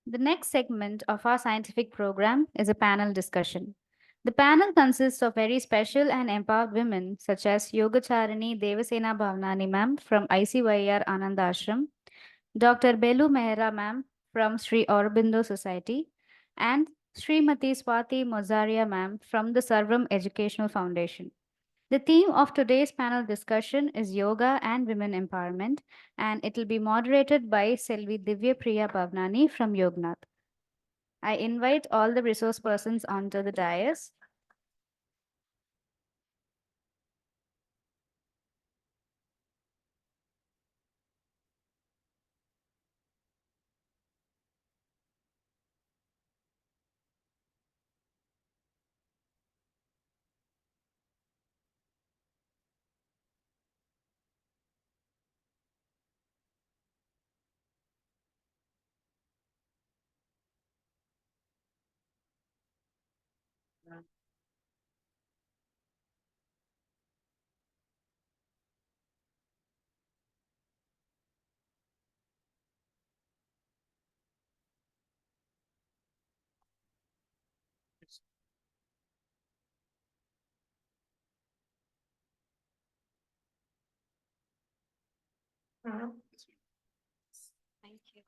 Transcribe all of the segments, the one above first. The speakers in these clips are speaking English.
The next segment of our scientific program is a panel discussion. The panel consists of very special and empowered women such as Yogacharini Devasena Bhavanani ma'am from ICYER Ananda Ashram, Dr. Beloo Mehra ma'am from Sri Aurobindo Society, and Srimati Swati Morzaria ma'am from the Sarvam Educational Foundation. The theme of today's panel discussion is yoga and women empowerment, and it will be moderated by Selvi Divya Priya Bhavanani from Yognath. I invite all the resource persons onto the dais. Thank you.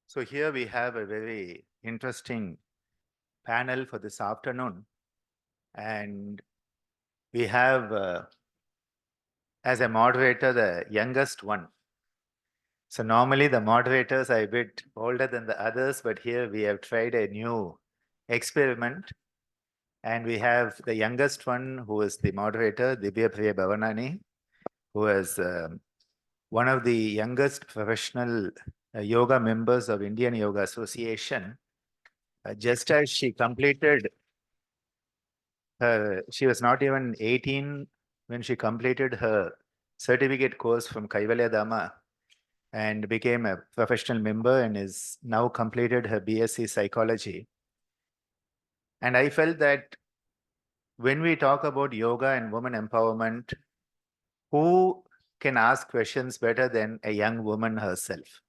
So here we have a very interesting panel for this afternoon, and we have as a moderator the youngest one. So normally the moderators are a bit older than the others, but here we have tried a new experiment, and we have the youngest one who is the moderator, Dhivya Priya Bhavanani, who is one of the youngest professional yoga members of Indian Yoga Association. Just as she completed she was not even 18 when she completed her certificate course from Kaivalya Dhamma and became a professional member and is now completed her BSc psychology. And I felt that when we talk about yoga and women empowerment, who can ask questions better than a young woman herself?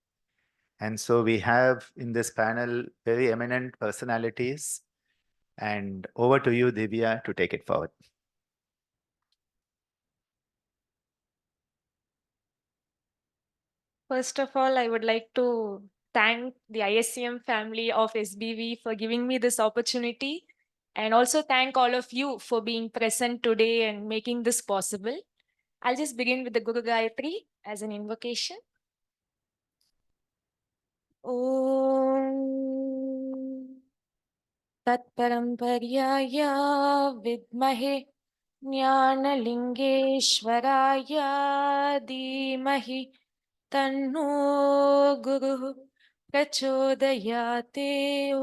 And so we have in this panel very eminent personalities. And over to you, Divya, to take it forward. First of all, I would like to thank the ISCM family of SBV for giving me this opportunity, and also thank all of you for being present today and making this possible. I'll just begin with the Guru Gayatri as an invocation. Om Tatparampariyaya Vidmahe Jnanalingeshwaraya Dhimahi Tanno Guru Prachodayate.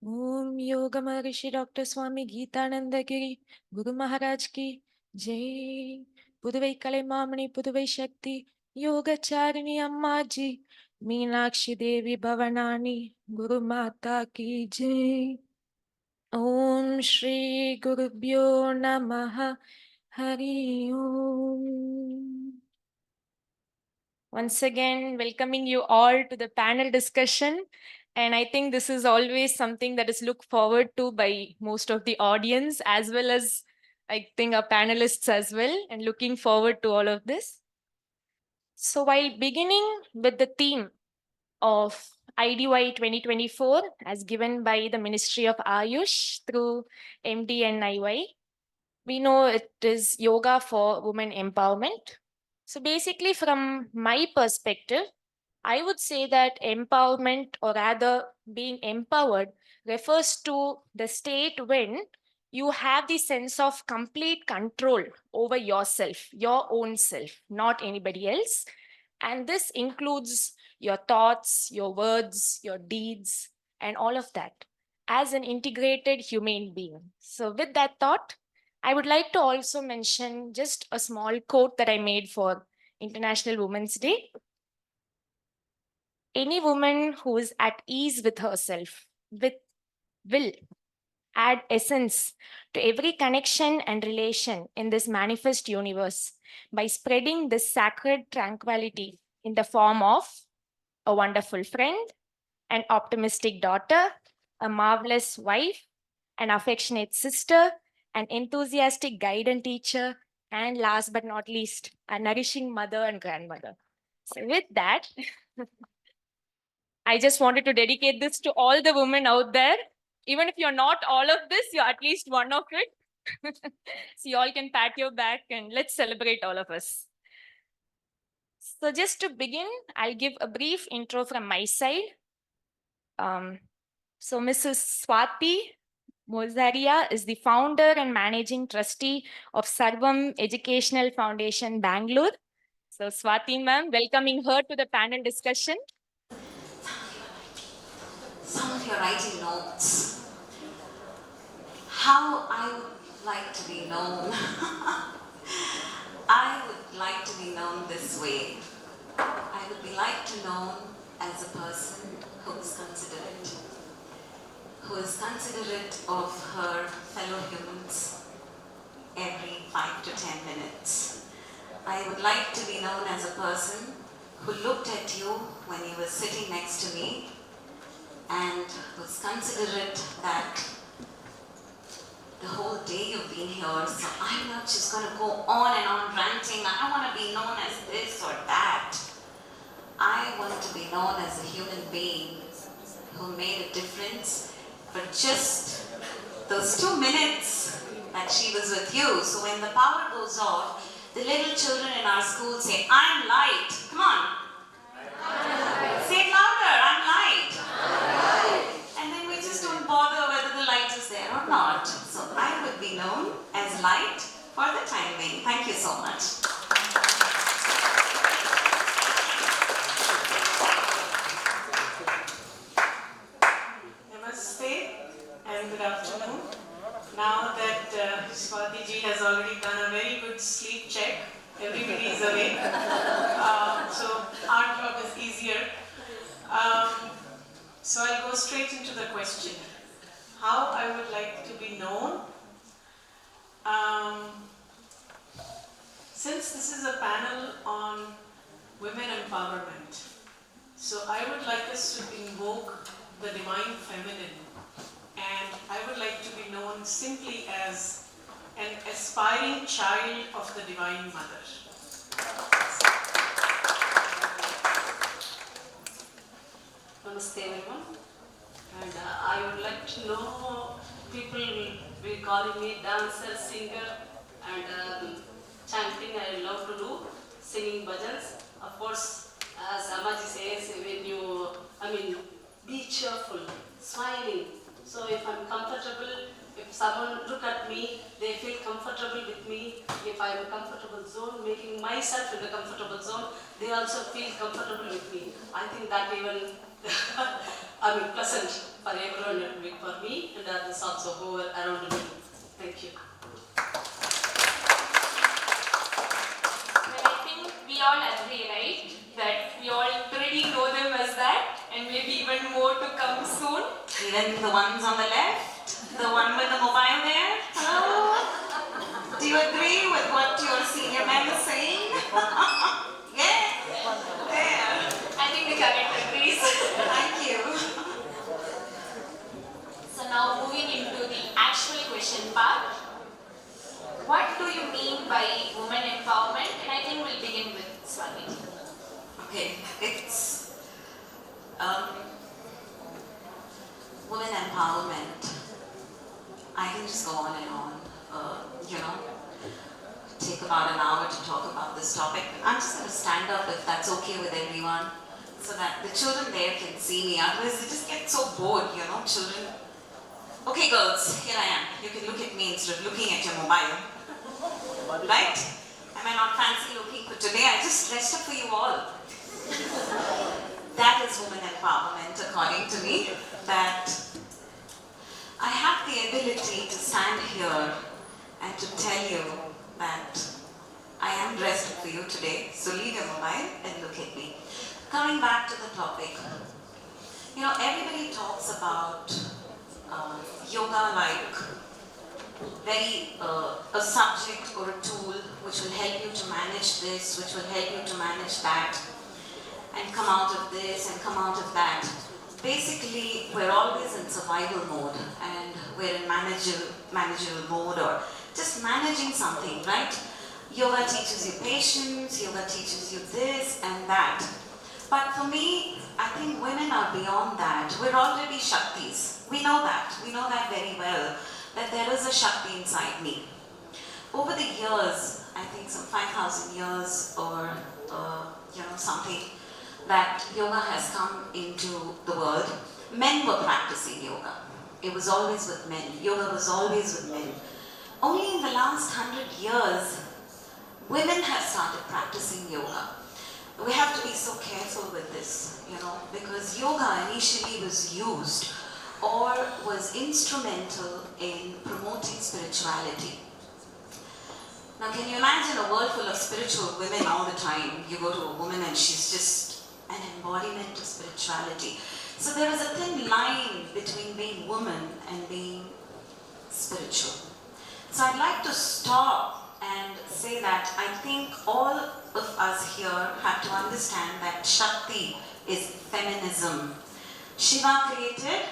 Om Yoga Maharishi Dr. Swami Geetanandagiri Guru Maharaj ki Jai. Puduvai Kalaimamani Puduvai Shakti Yogacharini Ammaji Meenakshi Devi Bhavanani Guru Mata ki Jai. Om Shri Gurubhyo Namaha Hari Om. Once again, welcoming you all to the panel discussion. And I think this is always something that is looked forward to by most of the audience, as well as I think our panelists as well, and looking forward to all of this. So while beginning with the theme of IDY 2024 as given by the Ministry of Ayush through MDNIY, we know it is yoga for women empowerment. So basically, from my perspective, I would say that empowerment, or rather being empowered, refers to the state when you have the sense of complete control over yourself, your own self, not anybody else. And this includes your thoughts, your words, your deeds, and all of that as an integrated human being. So, with that thought, I would like to also mention just a small quote that I made for International Women's Day. Any woman who is at ease with herself, with will, add essence to every connection and relation in this manifest universe by spreading this sacred tranquility in the form of a wonderful friend, an optimistic daughter, a marvelous wife, an affectionate sister, an enthusiastic guide and teacher, and last but not least, a nourishing mother and grandmother. So, with that, I just wanted to dedicate this to all the women out there. Even if you're not all of this, you're at least one of it. So, you all can pat your back and let's celebrate all of us. So, just to begin, I'll give a brief intro from my side. So, Mrs. Swati Morzaria is the founder and managing trustee of Sarvam Educational Foundation, Bangalore. So, Swati ma'am, welcoming her to the panel discussion. Some of you are writing notes. How I would like to be known. I would like to be known this way. I would be like to known as a person who is considerate. Who is considerate of her fellow humans every 5 to 10 minutes. I would like to be known as a person who looked at you when you were sitting next to me and was considerate that the whole day you've been here, so I'm not just going to go on and on ranting, I want to be known as this or that. I want to be known as a human being who made a difference for just those 2 minutes that she was with you. So when the power goes off, the little children in our school say, I'm light. Come on. Say it louder, I'm light. And then we just don't bother whether the light is there or not. So I would be known as light for the time being. Thank you so much. Namaste and good afternoon. Now that Swati ji has already done a very good sleep check, everybody is awake. So our job is easier. So I'll go straight into the question. How I would like to be known? Since this is a panel on women empowerment, so I would like us to invoke the divine feminine, and I would like to be known simply as an aspiring child of the Divine Mother. Namaste everyone, and I would like to know, people will be calling me dancer, singer and chanting. I love to do singing bhajans. Of course, as Amaji says, when you, be cheerful, smiling. So if I'm comfortable, if someone look at me, they feel comfortable with me. If I'm in a comfortable zone, making myself in a comfortable zone, they also feel comfortable with me. I think that even pleasant for everyone, it will be for me and others also who are around me. Thank you. Well, I think we all agree, right? That we all already know them as that, and maybe even more to come soon. Even the ones on the left, the one with the mobile there. Hello? Do you agree with what your senior man is saying? Yeah? There. I think the current agrees. Thank you. So now moving into the actual question part. What do you mean by women empowerment? And I think we'll begin with Swati. Okay, it's women empowerment. I can just go on and on, take about an hour to talk about this topic. I'm just going to stand up if that's okay with everyone, so that the children there can see me. Otherwise, they just get so bored, children. Okay, girls, here I am. You can look at me instead of looking at your mobile. Right? Am I not fancy looking? But today I just dressed up for you all. That is women empowerment, according to me. That I have the ability to stand here and to tell you that I am dressed up for you today. So leave your mobile and look at me. Coming back to the topic. Everybody talks about yoga like a subject or a tool which will help you to manage this, which will help you to manage that, and come out of this and come out of that. Basically, we're always in survival mode and we're in managerial mode or just managing something, right? Yoga teaches you patience, yoga teaches you this and that. But for me, I think women are beyond that. We're already Shaktis. We know that very well, that there is a Shakti inside me. Over the years, I think some 5,000 years or something, that yoga has come into the world. Men were practicing yoga. It was always with men. Yoga was always with men. Only in the last 100 years, women have started practicing yoga. We have to be so careful with this, because yoga initially was used or was instrumental in promoting spirituality. Now, can you imagine a world full of spiritual women all the time? You go to a woman and she's just an embodiment of spirituality. So there is a thin line between being woman and being spiritual. So I'd like to stop and say that I think all of us here have to understand that Shakti is feminism. Shiva created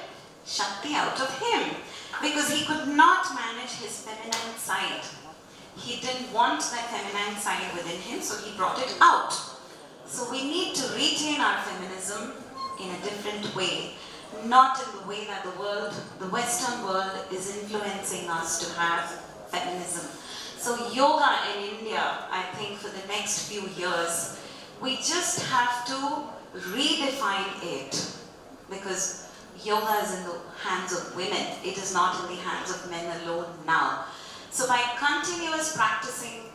Shakti out of him because he could not manage his feminine side. He didn't want that feminine side within him, so he brought it out. So we need to retain our feminism in a different way, not in the way that the Western world is influencing us to have feminism. So yoga in India, I think for the next few years, we just have to redefine it, because yoga is in the hands of women. It is not in the hands of men alone now. So by continuous practicing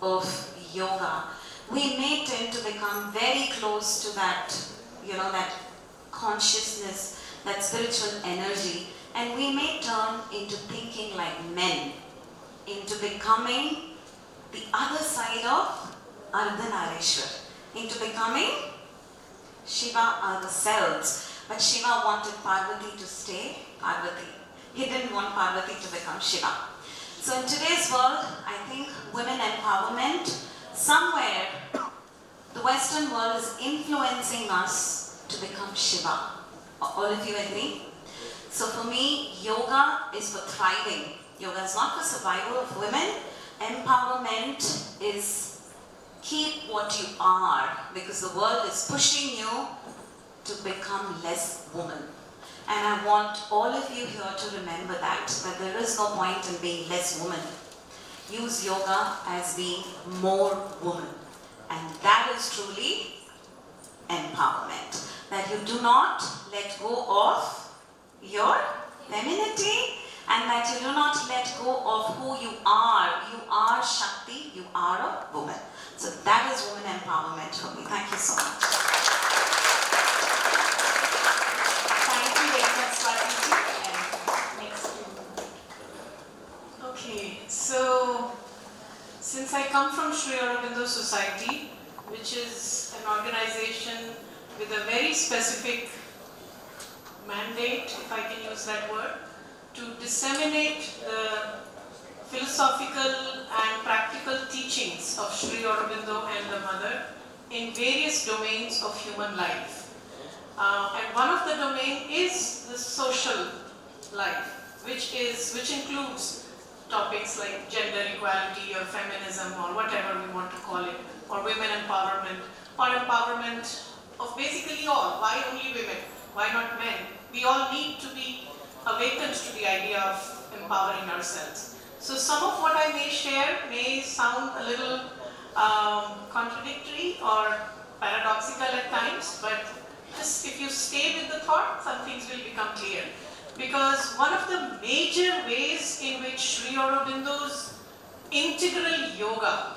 of yoga, we may tend to become very close to that, that consciousness, that spiritual energy, and we may turn into thinking like men, into becoming the other side of Ardhanarishwar, into becoming Shiva ourselves. But Shiva wanted Parvati to stay Parvati. He didn't want Parvati to become Shiva. So in today's world, I think women empowerment, somewhere the Western world is influencing us to become Shiva. All of you agree? So for me, yoga is for thriving. Yoga is not for survival of women. Empowerment is keep what you are, because the world is pushing you to become less woman. And I want all of you here to remember that there is no point in being less woman. Use yoga as being more woman. And that is truly empowerment. That you do not let go of your femininity, and that you do not let go of who you are. You are Shakti, you are a woman. So that is woman empowerment for me. Thank you so much. Thank you very much, Swati. And next. Okay, so since I come from Sri Aurobindo Society, which is an organization with a very specific mandate, if I can use that word, to disseminate the philosophical and practical teachings of Sri Aurobindo and the Mother in various domains of human life. And one of the domain is the social life, which includes topics like gender equality or feminism or whatever we want to call it, or women empowerment, or empowerment of basically all. Why only women? Why not men? We all need to be awakened to the idea of empowering ourselves. So some of what I may share may sound a little contradictory or paradoxical at times, but just if you stay with the thought, some things will become clear. Because one of the major ways in which Sri Aurobindo's integral yoga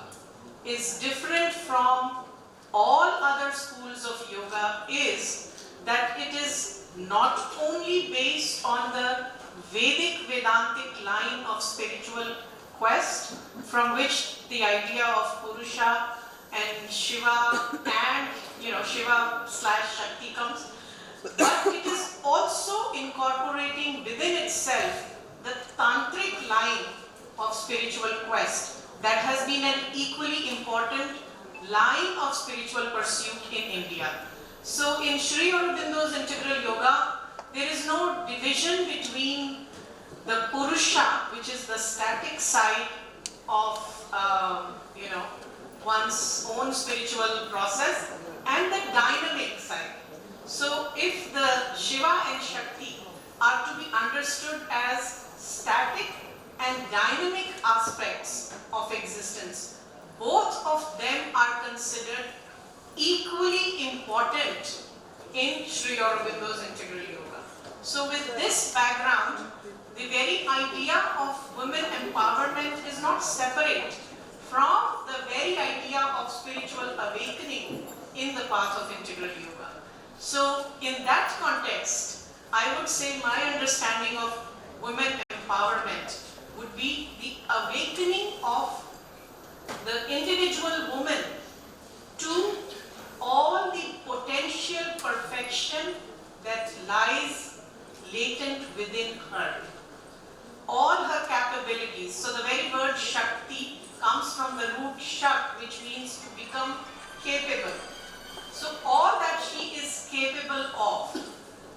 is different from all other schools of yoga is that it is not only based on the Vedic Vedantic line of spiritual quest, from which the idea of Purusha and Shiva and Shiva/Shakti comes, but it is also incorporating within itself the tantric line of spiritual quest that has been an equally important line of spiritual pursuit in India. So in Sri Aurobindo's integral yoga, there is no division between the Purusha, which is the static side of one's own spiritual process, and the dynamic side. So if the Shiva and Shakti are to be understood as static and dynamic aspects of existence, both of them are considered equally important in Sri Aurobindo's integral yoga. So with this background, the very idea of women empowerment is not separate from the very idea of spiritual awakening in the path of integral yoga. So in that context, I would say my understanding of women empowerment would be the awakening of the individual woman to all the potential perfection that lies latent within her. All her capabilities. So the very word Shakti comes from the root Shak, which means to become capable. So all that she is capable of,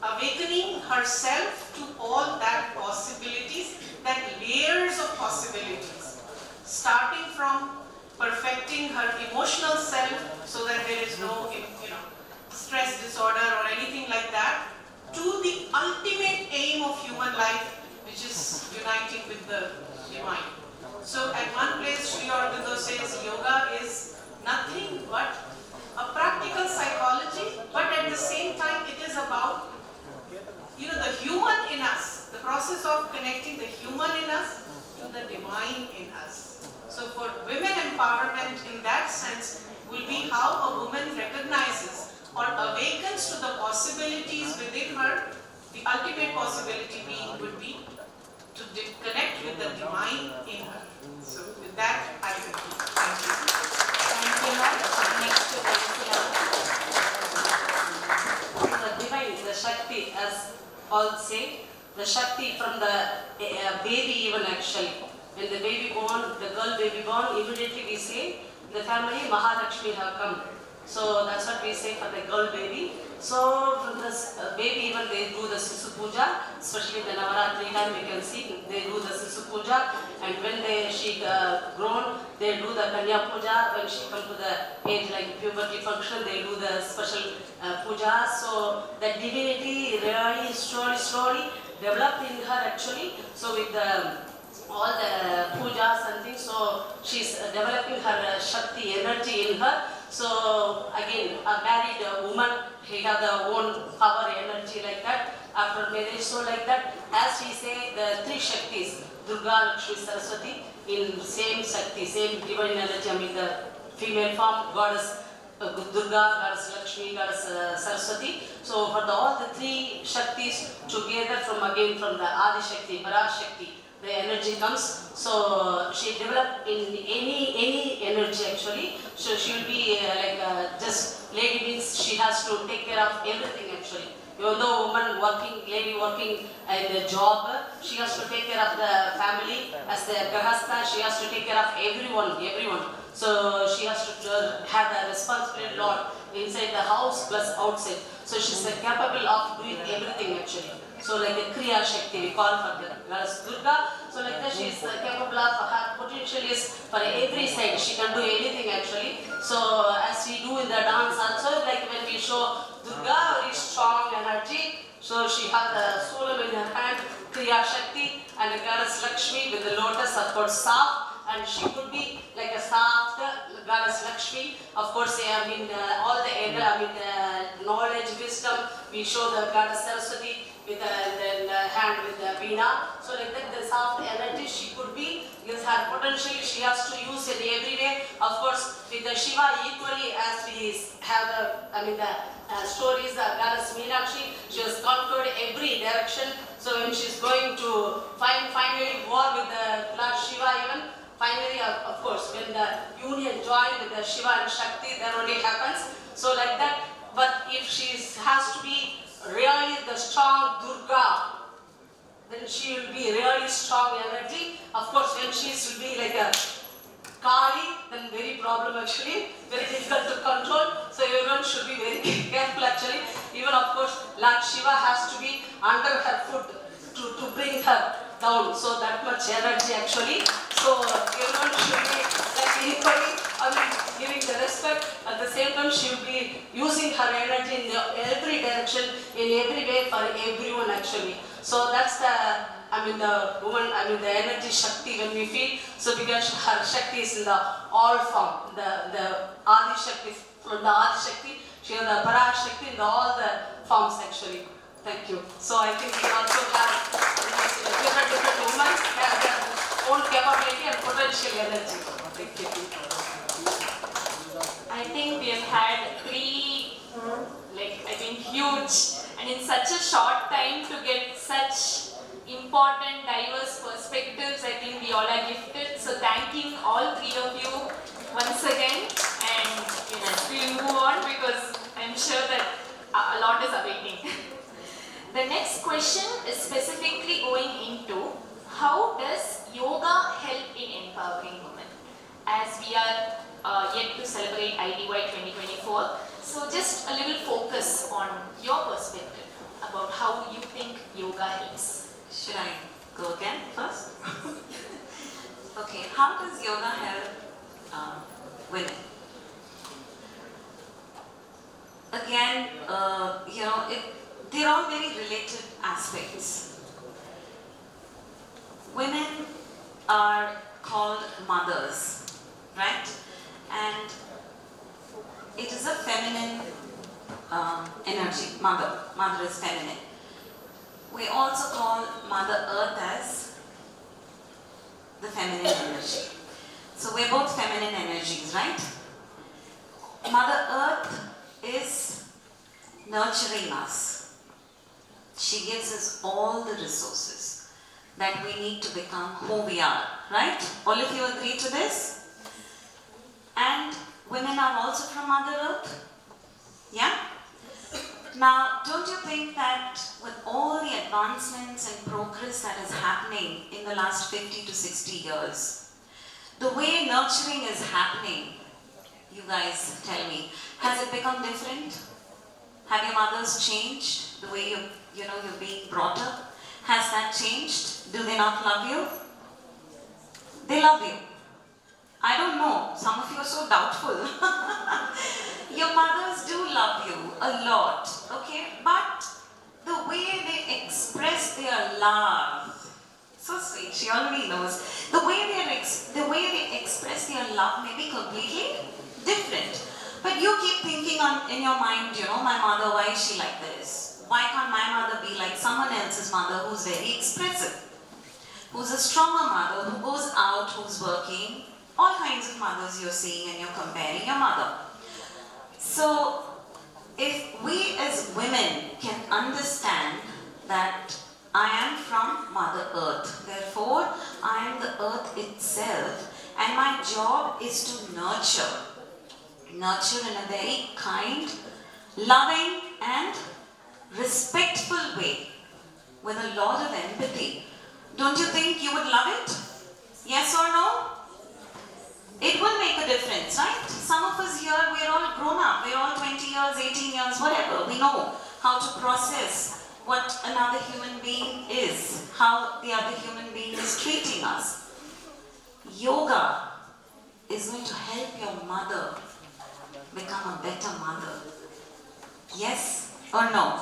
awakening herself to all that possibilities, that layers of possibilities, starting from perfecting her emotional self so that there is no stress disorder or anything like that, to the ultimate aim of human life, which is uniting with the divine. So at one place Sri Aurobindo says yoga is nothing but a practical psychology, but at the same time it is about the human in us, the process of connecting the human in us to the divine in us. So for women empowerment in that sense will be how a woman recognizes or awakens to the possibilities within her. The ultimate possibility being would be to connect with the divine in her. So with that, I conclude. Thank you. Thank you, ma'am. Next to the divine, the Shakti, as all say, the Shakti from the baby even actually. When the baby born, the girl baby born, immediately we say, the family Mahalakshmi have come. So that's what we say for the girl baby. So from this baby even they do the Sisu Puja, especially the Navaratri time we can see they do the Sisu Puja, and when she grown, they do the Kanya Puja. When she come to the age like puberty function, they do the special puja. So the divinity really slowly developed in her actually. So with all the pujas and things, so she's developing her Shakti energy in her. So again, a married woman, he have the own power energy like that after marriage. So like that, as we say, the three Shaktis, Durga, Lakshmi, Saraswati, in same Shakti, same divine energy. I mean the female form, goddess Durga, goddess Lakshmi, goddess Saraswati. So for all the three Shaktis together from the Adi Shakti, Para Shakti, the energy comes. So she developed in any energy actually. So she will be just lady means she has to take care of everything actually. Even though lady working in the job, she has to take care of the family. As the Grahastha, she has to take care of everyone. So she has to have the responsibility lot inside the house plus outside. So she's capable of doing everything actually. So like the Kriya Shakti, we call for the goddess Durga. So like that she is capable of, her potential is for every side. She can do anything actually. So as we do in the dance also, like when we show Durga, very strong energy. So she has the soul in her hand, Kriya Shakti, and the goddess Lakshmi with the lotus, of course, soft. And she could be like a soft goddess Lakshmi. Of course, all the knowledge, wisdom, we show the goddess Saraswati with the hand with the veena. So like that, the soft energy she could be, is her potential, she has to use in every way. Of course, with the Shiva equally, as we have the stories of goddess Meenakshi, she has conquered every direction. So when she's going to finally war with the Lord Shiva even, finally, of course, when the union joined with the Shiva and Shakti, that only happens. So like that, but if she has to be really the strong Durga, then she will be really strong energy. Of course, when she will be like a Kali, then very problem actually, very difficult to control. So everyone should be very careful actually. Even of course, Lord Shiva has to be under her foot to bring her down. So that much energy actually. So everyone should be like equally, giving the respect. At the same time, she will be using her energy in every direction, in every way for everyone actually. So that's the the woman, the energy Shakti when we feel. So because her Shakti is in the all form, the Adi Shakti, from the Adi Shakti, she has the Para Shakti in all the forms actually. Thank you. So I think we also have different women have their own capability and potential energy. Thank you. I think we have had three, huge, and in such a short time to get such important, diverse perspectives, I think we all are gifted. So thanking all three of you once again, and we'll move on because I'm sure that a lot is awaiting. The next question is specifically going into how does yoga help in empowering women? As we are yet to celebrate IDY 2024, so just a little focus on your perspective about how you think yoga helps. Should I go again first? Okay, how does yoga help women? Again, they're all very related aspects. Women are called mothers, right? And it is a feminine energy. Mother is feminine. We also call Mother Earth as the feminine energy. So we're both feminine energies, right? Mother Earth is nurturing us. She gives us all the resources that we need to become who we are, right? All of you agree to this? And women are also from Mother Earth? Yeah? Now, don't you think that with all the advancements and progress that is happening in the last 50 to 60 years, the way nurturing is happening, you guys tell me, has it become different? Have your mothers changed the way you're being brought up? Has that changed? Do they not love you? They love you. I don't know, some of you are so doubtful. Your mothers do love you a lot, okay? But the way they express their love, so sweet, she already knows. The way they express their love may be completely different. But you keep thinking in your mind, my mother, why is she like this? Why can't my mother be like someone else's mother who's very expressive? Who's a stronger mother, who goes out, who's working? All kinds of mothers you're seeing and you're comparing your mother. So, if we as women can understand that I am from Mother Earth, therefore I am the earth itself, and my job is to nurture in a very kind, loving and respectful way, with a lot of empathy. Don't you think you would love it? Yes or no? It will make a difference, right? Some of us here, we're all grown up. We're all 20 years, 18 years, whatever. We know how to process what another human being is, how the other human being is treating us. Yoga is going to help your mother become a better mother. Yes or no?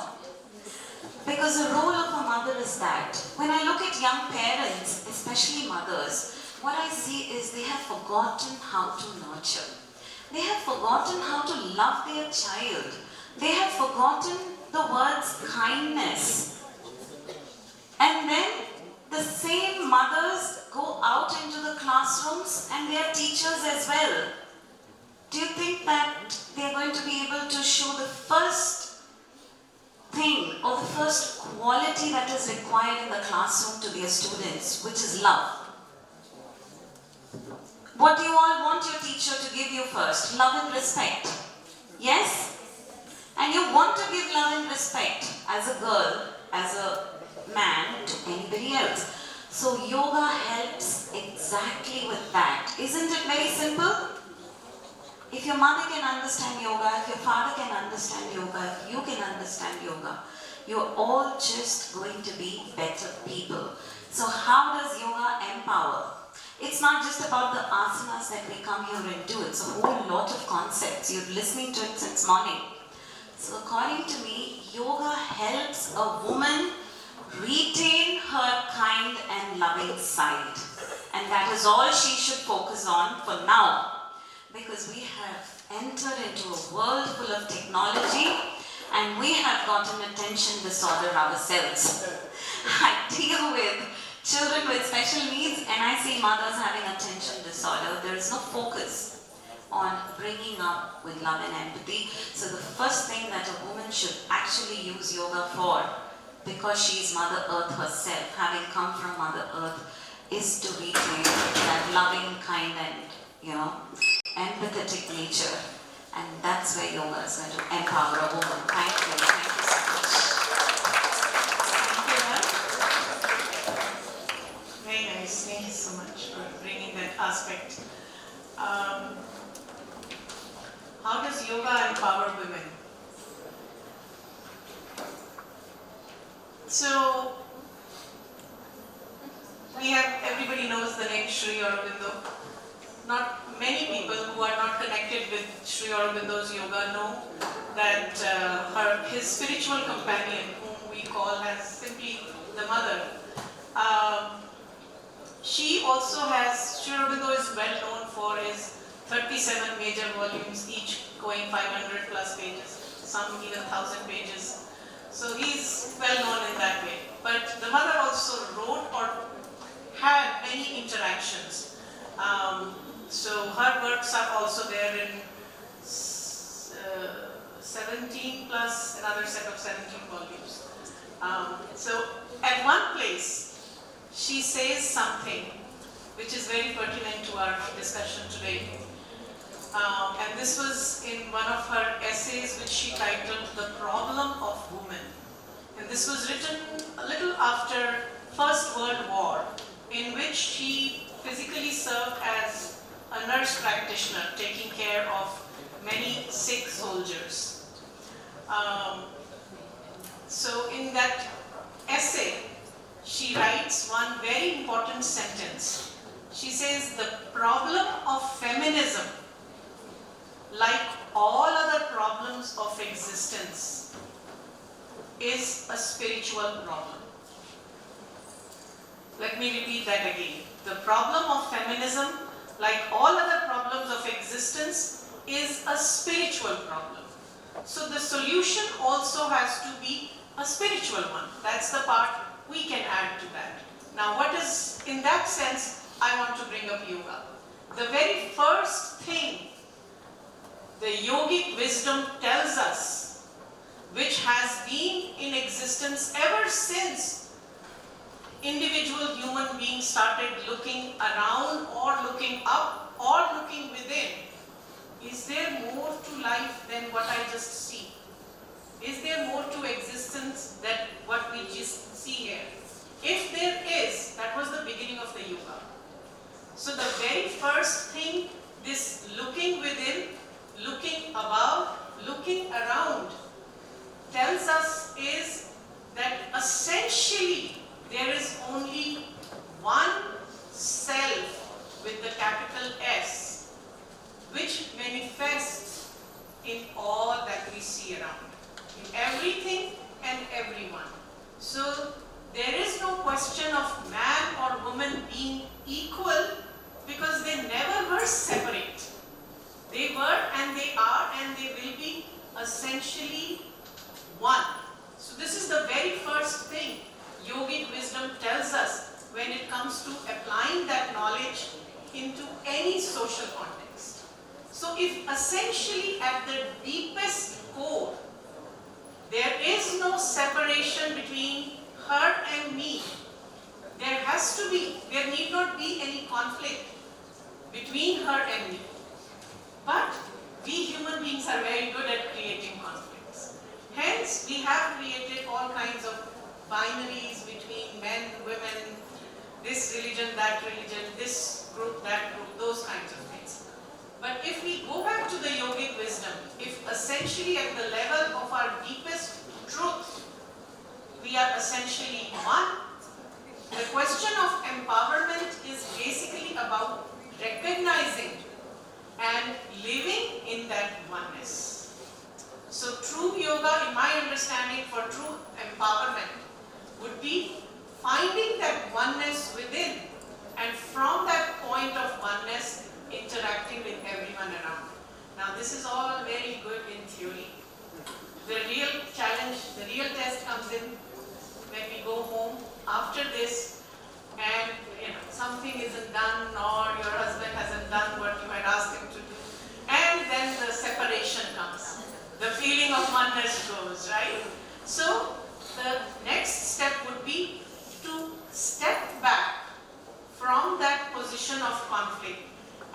Because the role of a mother is that. When I look at young parents, especially mothers, what I see is they have forgotten how to nurture. They have forgotten how to love their child. They have forgotten the words kindness. And then the same mothers go out into the classrooms and they are teachers as well. Do you think that they are going to be able to show the first thing or the first quality that is required in the classroom to their students, which is love? What do you all want your teacher to give you first? Love and respect. Yes? And you want to give love and respect as a girl, as a man, to anybody else. So yoga helps exactly with that. Isn't it very simple? If your mother can understand yoga, if your father can understand yoga, if you can understand yoga, you're all just going to be better people. So how does yoga empower? It's not just about the asanas that we come here and do. It's a whole lot of concepts. You're listening to it since morning. So according to me, yoga helps a woman retain her kind and loving side. And that is all she should focus on for now. Because we have entered into a world full of technology and we have got an attention disorder ourselves. I deal with children with special needs and I see mothers having attention disorder. There is no focus on bringing up with love and empathy. So the first thing that a woman should actually use yoga for, because she is Mother Earth herself, having come from Mother Earth, is to retain that loving, kind and, empathetic nature. And that's where yoga is going to empower a woman. Thank you so much. Thank you, ma'am. Very nice. Thank you so much for bringing that aspect. How does yoga empower women? So, everybody knows the name Sri Aurobindo. Not many people who are not connected with Sri Aurobindo's yoga know that his spiritual companion, whom we call as simply the mother, she also has, Sri Aurobindo is well known for his 37 major volumes, each going 500 plus pages, some even 1,000 pages. So he's well known in that way. But the mother also wrote or had many interactions. So her works are also there in 17 plus another set of 17 volumes. So at one place, she says something which is very pertinent to our discussion today. And this was in one of her essays which she titled The Problem of Woman. And this was written a little after First World War, in which she physically served as a nurse practitioner taking care of many sick soldiers. So in that essay, she writes one very important sentence. She says, the problem of feminism, like all other problems of existence, is a spiritual problem. Let me repeat that again. The problem of feminism, like all other problems of existence, is a spiritual problem. So the solution also has to be a spiritual one. That's the part we can add to that. Now what is, in that sense, I want to bring up yoga. The very first thing the yogic wisdom tells us, which has been in existence ever since individual human beings started looking around or looking up or looking within, is there more to life than what I just see? Is there more to existence than what we just see here? If there is, that was the beginning of the yoga. So the very first thing, this looking within, looking above, looking around, tells us is that essentially there is only one self with the capital S, which manifests in all that we see around, in everything and everyone. So there is no question of man or woman being equal, because they never were separate. They were and they are and they will be essentially one. So this is the very first thing yogic wisdom tells us when it comes to applying that knowledge into any social context. So if essentially at the deepest core there is no separation between her and me, there need not be any conflict between her and me. But we human beings are very good at creating conflicts. Hence, we have created all kinds of binaries between men, women, this religion, this group, that group, those kinds of things. But if we go back to the yogic wisdom, if essentially at the level of our deepest truth, we are essentially one, the question of empowerment is basically about recognizing and living in that oneness. So true yoga, in my understanding, for true empowerment would be finding that oneness within, and from that point of oneness, interacting with everyone around. Now this is all very good in theory. The real challenge, the real test comes in when we go home after this and something isn't done, or your husband hasn't done what you had asked him to do, and then the separation comes. The feeling of oneness goes, right? So the next step would be to step back from that position of conflict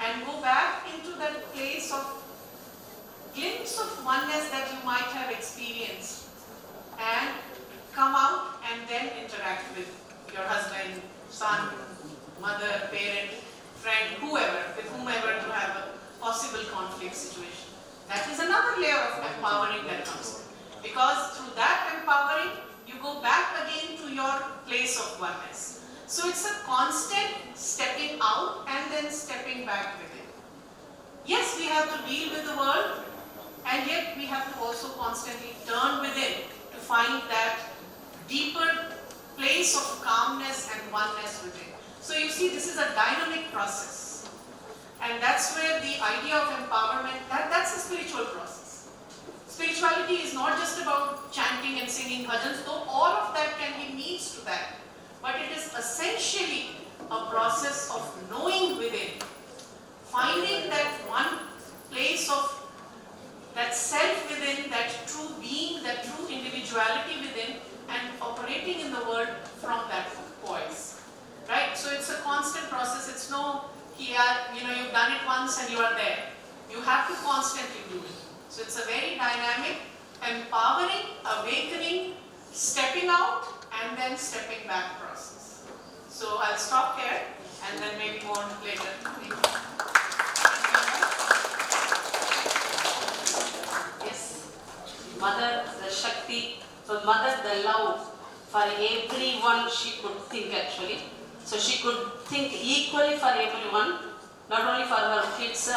and go back into that place of glimpse of oneness that you might have experienced, and come out and then interact with your husband, son, mother, parent, friend, whoever, with whomever you have a possible conflict situation. That is another layer of empowering that comes. Because through that empowering, you go back again to your place of oneness. So it's a constant stepping out and then stepping back within. Yes, we have to deal with the world, and yet we have to also constantly turn within to find that deeper place of calmness and oneness within. So you see, this is a dynamic process. And that's where the idea of empowerment, that's a spiritual process. Spirituality is not just about chanting and singing bhajans, though all of that can be means to that. But it is essentially a process of knowing within, finding that one place of that self within, that true being, that true individuality within, and operating in the world from that poise. Right? So it's a constant process. It's no, you've done it once and you are there. You have to constantly do it. So it's a very dynamic, empowering, awakening, stepping out, and then stepping back process. So I'll stop here and then maybe more later. Thank you. Yes. Mother, the Shakti, so mother, the love for everyone she could think actually. So she could think equally for everyone, not only for her kids,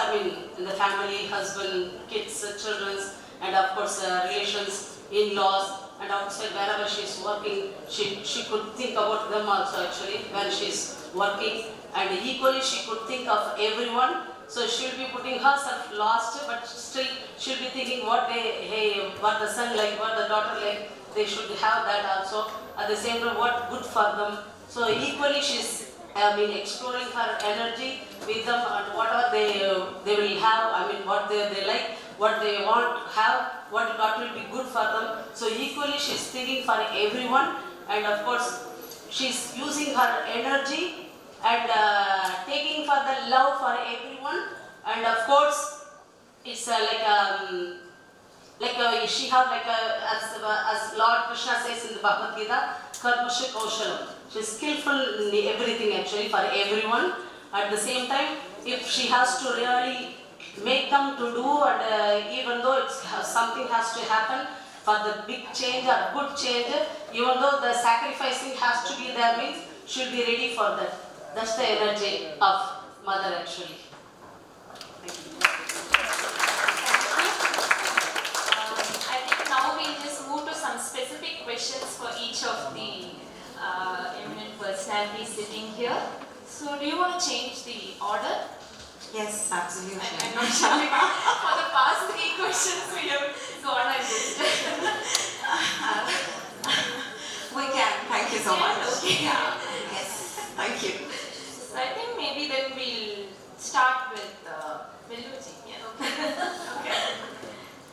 in the family, husband, kids, children, and of course relations, in-laws, and outside wherever she's working, she could think about them also actually when she's working, and equally she could think of everyone. So she'll be putting herself last, but still she'll be thinking what the son like, what the daughter like, they should have that also. At the same time, what good for them. So equally she's exploring her energy with them, and whatever they will have, what they like, what they want to have, what will be good for them. So equally she's thinking for everyone, and of course she's using her energy and taking for the love for everyone. And of course it's she have as Lord Krishna says in the Bhagavad Gita, Karmasha Kaushalam. She's skillful in everything actually for everyone. At the same time, if she has to really make them to do, and even though something has to happen for the big change or good change, even though the sacrificing has to be there, means she'll be ready for that. That's the energy of mother actually. Thank you. I think now we'll just move to some specific questions for each of the eminent personalities sitting here. So do you want to change the order? Yes, absolutely. I'm not sure. For the past 3 questions we have gone like this. We can. Thank you so much. Okay. Yeah. Yes. Thank you. So I think maybe then we'll start with Beloo ji. Yeah. Okay.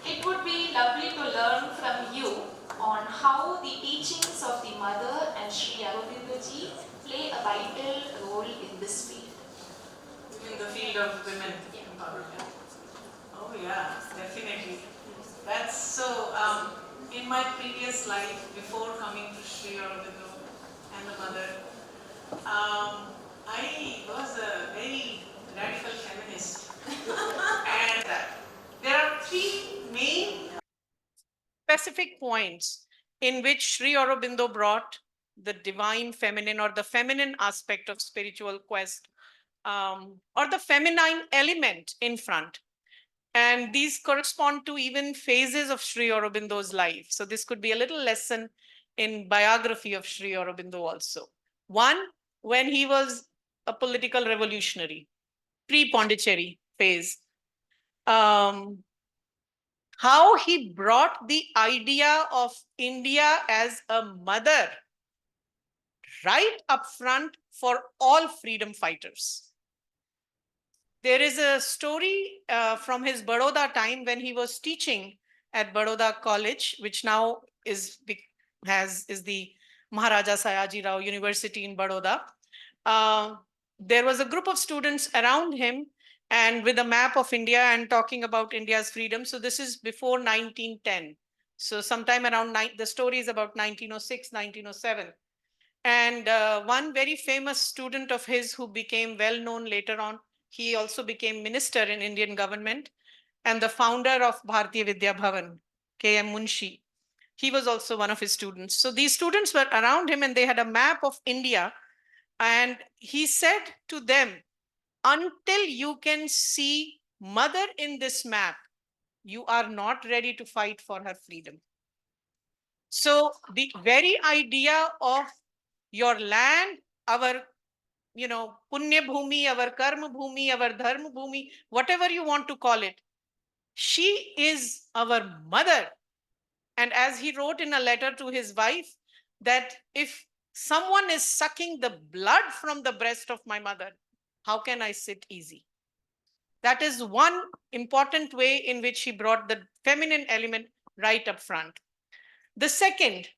It would be lovely to learn from you on how the teachings of the mother and Sri Aurobindo ji play a vital role in this field. In the field of women empowerment. Oh yeah, definitely. That's so. In in my previous life, before coming to Sri Aurobindo and the mother, I was a very radical feminist. And there are three main specific points in which Sri Aurobindo brought the divine feminine or the feminine aspect of spiritual quest, or the feminine element in front. And these correspond to even phases of Sri Aurobindo's life. So this could be a little lesson in biography of Sri Aurobindo also. One, when he was a political revolutionary, pre-Pondicherry phase. How he brought the idea of India as a mother right up front for all freedom fighters. There is a story from his Baroda time when he was teaching at Baroda College, which now is the Maharaja Sayaji Rao University in Baroda. There was a group of students around him and with a map of India and talking about India's freedom. So this is before 1910. So sometime around, the story is about 1906, 1907. And one very famous student of his who became well known later on, he also became minister in Indian government and the founder of Bharatiya Vidya Bhavan, K.M. Munshi. He was also one of his students. So these students were around him and they had a map of India. And he said to them, until you can see mother in this map, you are not ready to fight for her freedom. So the very idea of your land, our, punya bhumi, our karma bhumi, our dharma bhumi, whatever you want to call it, she is our mother. And as he wrote in a letter to his wife, that if someone is sucking the blood from the breast of my mother, how can I sit easy? That is one important way in which he brought the feminine element right up front. The second,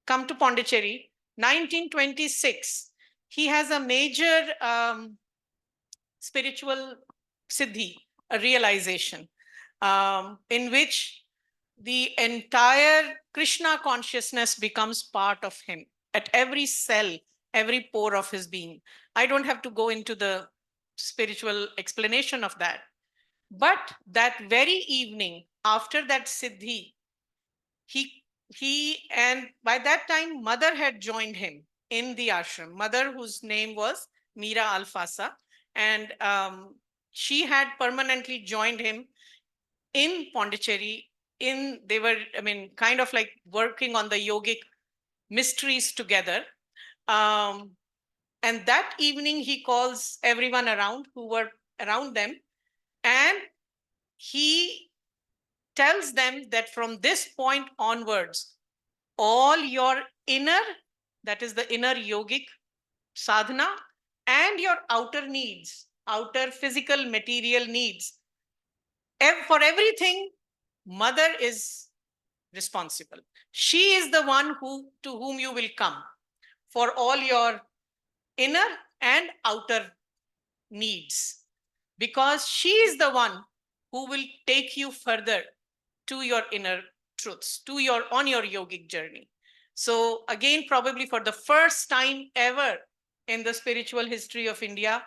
come to Pondicherry, 1926. He has a major spiritual siddhi, a realization, in which the entire Krishna consciousness becomes part of him at every cell, every pore of his being. I don't have to go into the spiritual explanation of that. But that very evening, after that siddhi, and by that time, mother had joined him in the ashram, mother whose name was Mehra Alfasa. And she had permanently joined him in Pondicherry. They were, kind of like working on the yogic mysteries together. And that evening, he calls everyone around who were around them. And he tells them that from this point onwards, all your inner, that is the inner yogic sadhana, and your outer needs, outer physical material needs, for everything, mother is responsible. She is the one to whom you will come for all your inner and outer needs, because she is the one who will take you further to your inner truths, on your yogic journey. So again, probably for the first time ever in the spiritual history of India,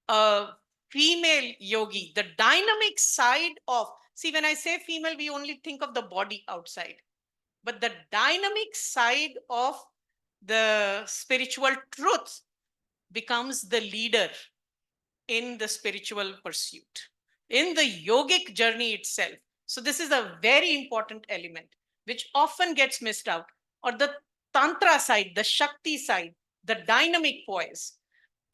a female yogi, the dynamic side of, see, when I say female, we only think of the body outside, but the dynamic side of the spiritual truth becomes the leader in the spiritual pursuit, in the yogic journey itself. So this is a very important element which often gets missed out, or the tantra side, the shakti side, the dynamic poise.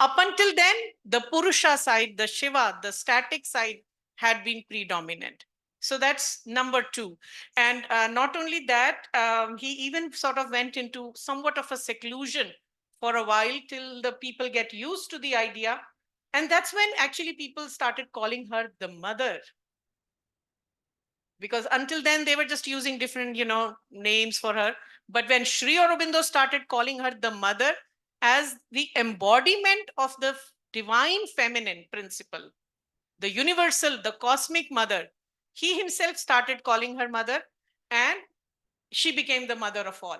Up until then, the purusha side, the Shiva, the static side had been predominant. So that's number two. And not only that, he even sort of went into somewhat of a seclusion for a while till the people get used to the idea. And that's when actually people started calling her the mother. Because until then, they were just using different, names for her. But when Sri Aurobindo started calling her the mother as the embodiment of the divine feminine principle, the universal, the cosmic mother, he himself started calling her mother. And she became the mother of all.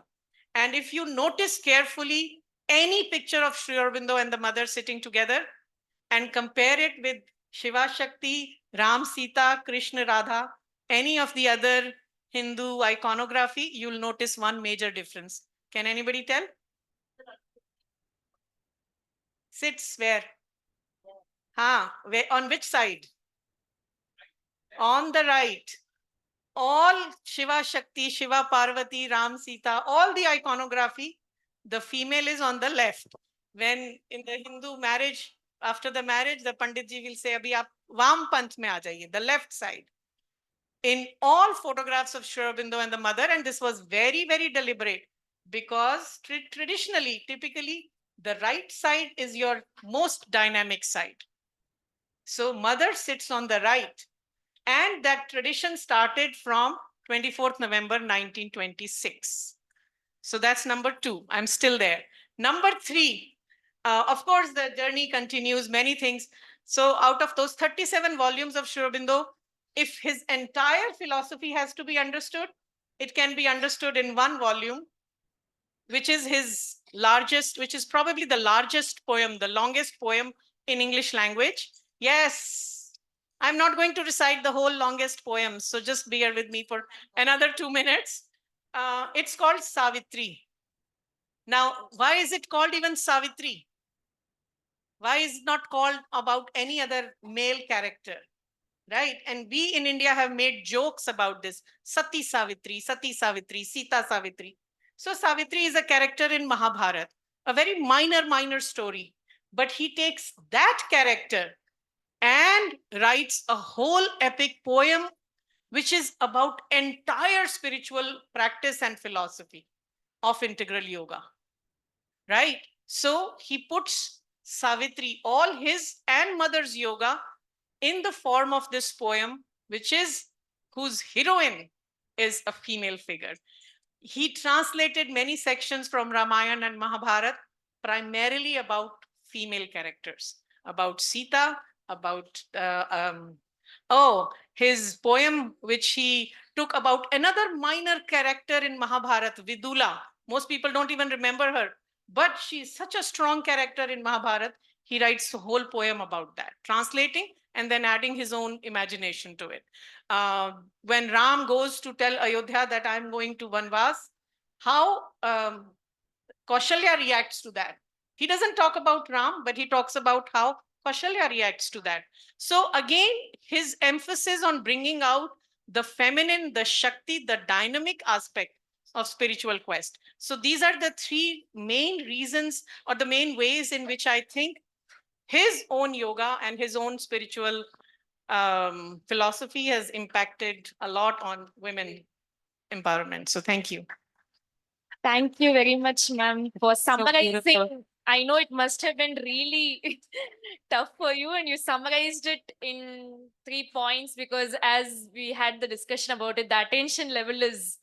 And if you notice carefully any picture of Sri Aurobindo and the mother sitting together and compare it with Shiva Shakti, Ram Sita, Krishna Radha, any of the other Hindu iconography, you'll notice one major difference. Can anybody tell? Sits where? Where, on which side? On the right. All Shiva Shakti, Shiva Parvati, Ram Sita, all the iconography, the female is on the left. When in the Hindu marriage, after the marriage, the Panditji will say, Abhi aap Vam Panth mein aa jaiye, the left side. In all photographs of Sri Aurobindo and the mother, and this was very, very deliberate, because traditionally, typically, the right side is your most dynamic side. So mother sits on the right. And that tradition started from 24th November 1926. So that's number 2. I'm still there. Number 3, of course, the journey continues, many things. So out of those 37 volumes of Sri Aurobindo, if his entire philosophy has to be understood, it can be understood in one volume, which is his largest, which is probably the largest poem, the longest poem in English language. Yes, I'm not going to recite the whole longest poem, so just bear with me for another 2 minutes. It's called Savitri. Now, why is it called even Savitri? Why is it not called about any other male character? Right? And we in India have made jokes about this. Sati Savitri, Sita Savitri. So Savitri is a character in Mahabharata, a very minor story. But he takes that character and writes a whole epic poem, which is about entire spiritual practice and philosophy of integral yoga. Right? So he puts Savitri, all his and mother's yoga, in the form of this poem, whose heroine is a female figure. He translated many sections from Ramayana and Mahabharata, primarily about female characters, about Sita, about his poem, which he took about another minor character in Mahabharata, Vidula. Most people don't even remember her, but she's such a strong character in Mahabharata. He writes a whole poem about that, translating and then adding his own imagination to it. When Ram goes to tell Ayodhya that I'm going to Vanvas, how Kaushalya reacts to that. He doesn't talk about Ram, but he talks about how Kaushalya reacts to that. So again, his emphasis on bringing out the feminine, the Shakti, the dynamic aspect of spiritual quest. So these are the 3 main reasons, or the main ways in which I think his own yoga and his own spiritual philosophy has impacted a lot on women empowerment. So thank you. Thank you very much, ma'am, for summarizing. beautiful. I know it must have been really tough for you, and you summarized it in 3 points, because as we had the discussion about it, the attention level is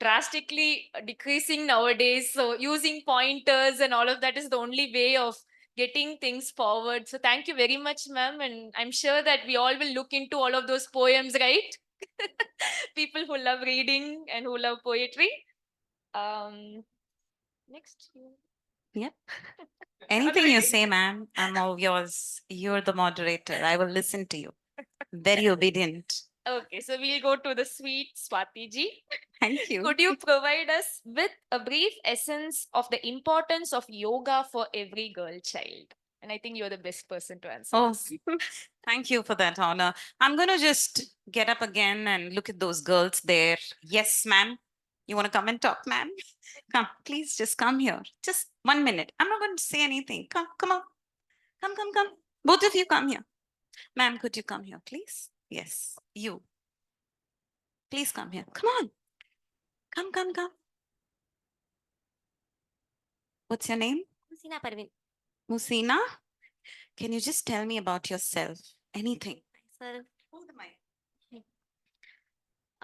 drastically decreasing nowadays. So using pointers and all of that is the only way of getting things forward. So thank you very much, ma'am. And I'm sure that we all will look into all of those poems, right? People who love reading and who love poetry. Next. Yep. Anything you say, ma'am, I'm all yours. You're the moderator. I will listen to you. Very obedient. Okay, so we'll go to the sweet Swati ji. Thank you. Could you provide us with a brief essence of the importance of yoga for every girl child? And I think you're the best person to answer. Oh, this. thank you for that honor. I'm going to just get up again and look at those girls there. Yes, ma'am. You want to come and talk, ma'am? Come, please just come here. Just 1 minute. I'm not going to say anything. Come on. Come. Both of you come here. Ma'am, could you come here, please? Yes, you. Please come here. Come on. Come. What's your name? Musina Parvin. Musina? Can you just tell me about yourself? Anything. Myself, Hold the mic.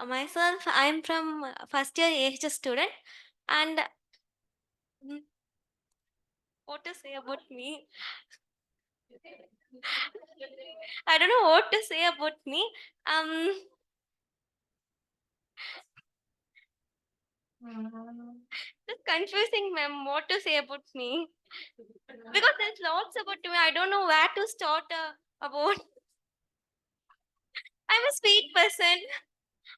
myself, I'm from first year AHS student, and what to say about me? I don't know what to say about me. It's confusing, ma'am, what to say about me. Because there's lots about me. I don't know where to start about. I'm a sweet person.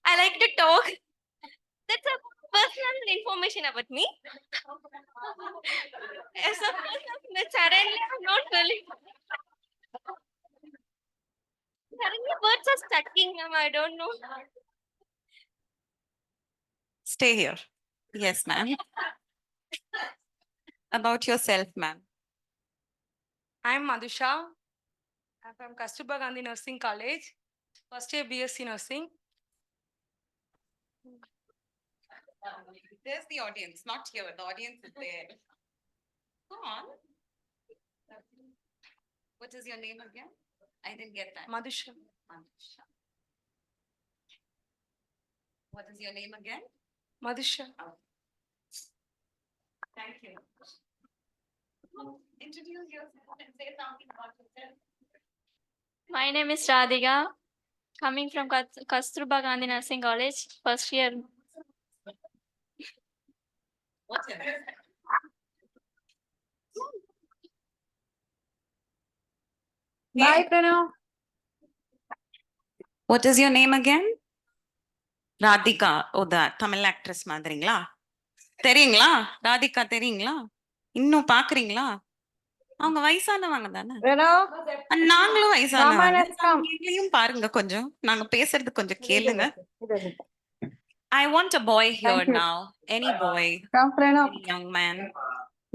I like to talk. That's a personal information about me. As a person, suddenly I'm not feeling. Suddenly words are stucking, ma'am. I don't know. Stay here. Yes, ma'am. About yourself, ma'am. I'm Madhusha. I'm from Kasturba Gandhi Nursing College, first year BSc Nursing. There's the audience, not here. The audience is there. Go on. What is your name again? I didn't get that. Madhusha. Madhusha. What is your name again? Madhusha. Thank you. Introduce yourself and say something about yourself. My name is Radhika, coming from Kasturba Gandhi Nursing College, first year. What is it? Bye, Pranav. What is your name again? Radhika. Oh, the Tamil actress மாதிரிங்களா? தெரியுங்களா? ராதிகா தெரியுங்களா? இன்னும் பாக்குறீங்களா? அவங்க வயசானவங்க தானே? நாங்களும் வயசானவங்க. எங்களையும் பாருங்க கொஞ்சம். நாங்க பேசுறது கொஞ்சம் கேளுங்க. I want a boy here now. Any boy. Any young man.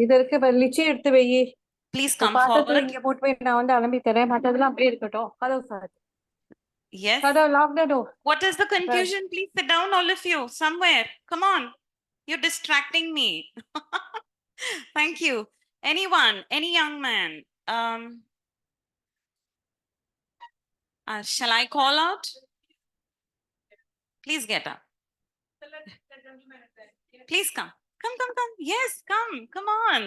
இதற்கு லிச்சி எடுத்து வை. Please come பாத்திரத்துல forward. இங்க போட்டு போய் நான் வந்து அலம்பி தரேன். மத்ததெல்லாம் அப்படியே இருக்கட்டும். கதவு சார். Yes. கதவு lock the door. What is the confusion? Please sit down, all of you, somewhere. Come on. You're distracting me. Thank you. Anyone, any young man. Shall I call out? Please get up. Please come. Come. Yes, come on.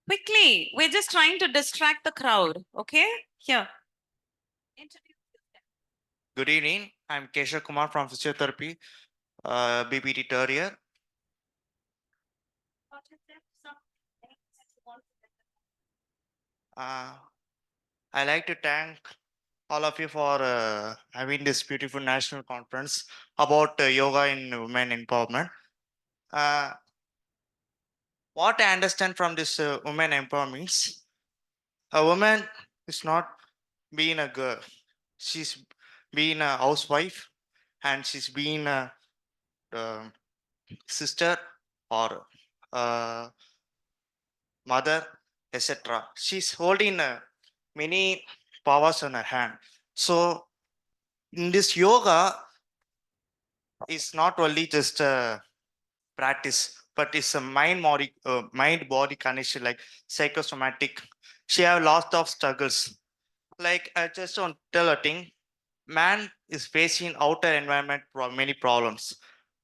Quickly. We're just trying to distract the crowd. Okay? Here. Good evening. I'm Keshav Kumar from Physiotherapy, BPT third year. I like to thank all of you for having this beautiful national conference about yoga in women empowerment. What I understand from this women empowerment is a woman is not being a girl. She's being a housewife and she's being a sister or mother, etc. She's holding many powers in her hand. So in this yoga is not only just a practice, but it's a mind body connection, like psychosomatic. She have lots of struggles. Like I just want to tell a thing. Man is facing outer environment many problems,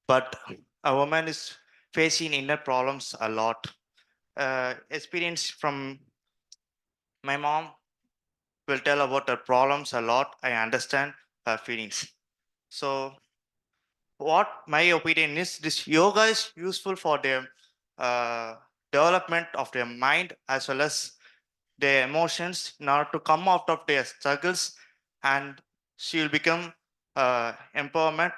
but a woman is facing inner problems a lot. Experience from my mom will tell about her problems a lot. I understand her feelings. So what my opinion is, this yoga is useful for their development of their mind as well as their emotions in order to come out of their struggles, and she will become empowerment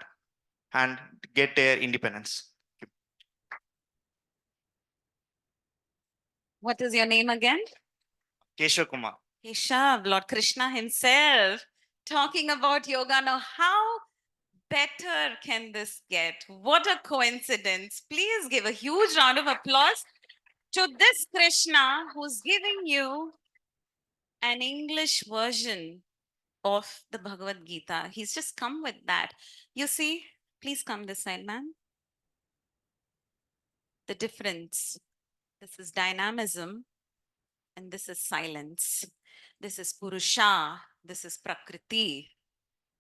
and get their independence. What is your name again? Keshav Kumar. Keshav, Lord Krishna himself, talking about yoga. Now, how better can this get? What a coincidence. Please give a huge round of applause to this Krishna who's giving you an English version of the Bhagavad Gita. He's just come with that. You see, please come this side, man. The difference. This is dynamism and this is silence. This is Purusha. This is Prakriti.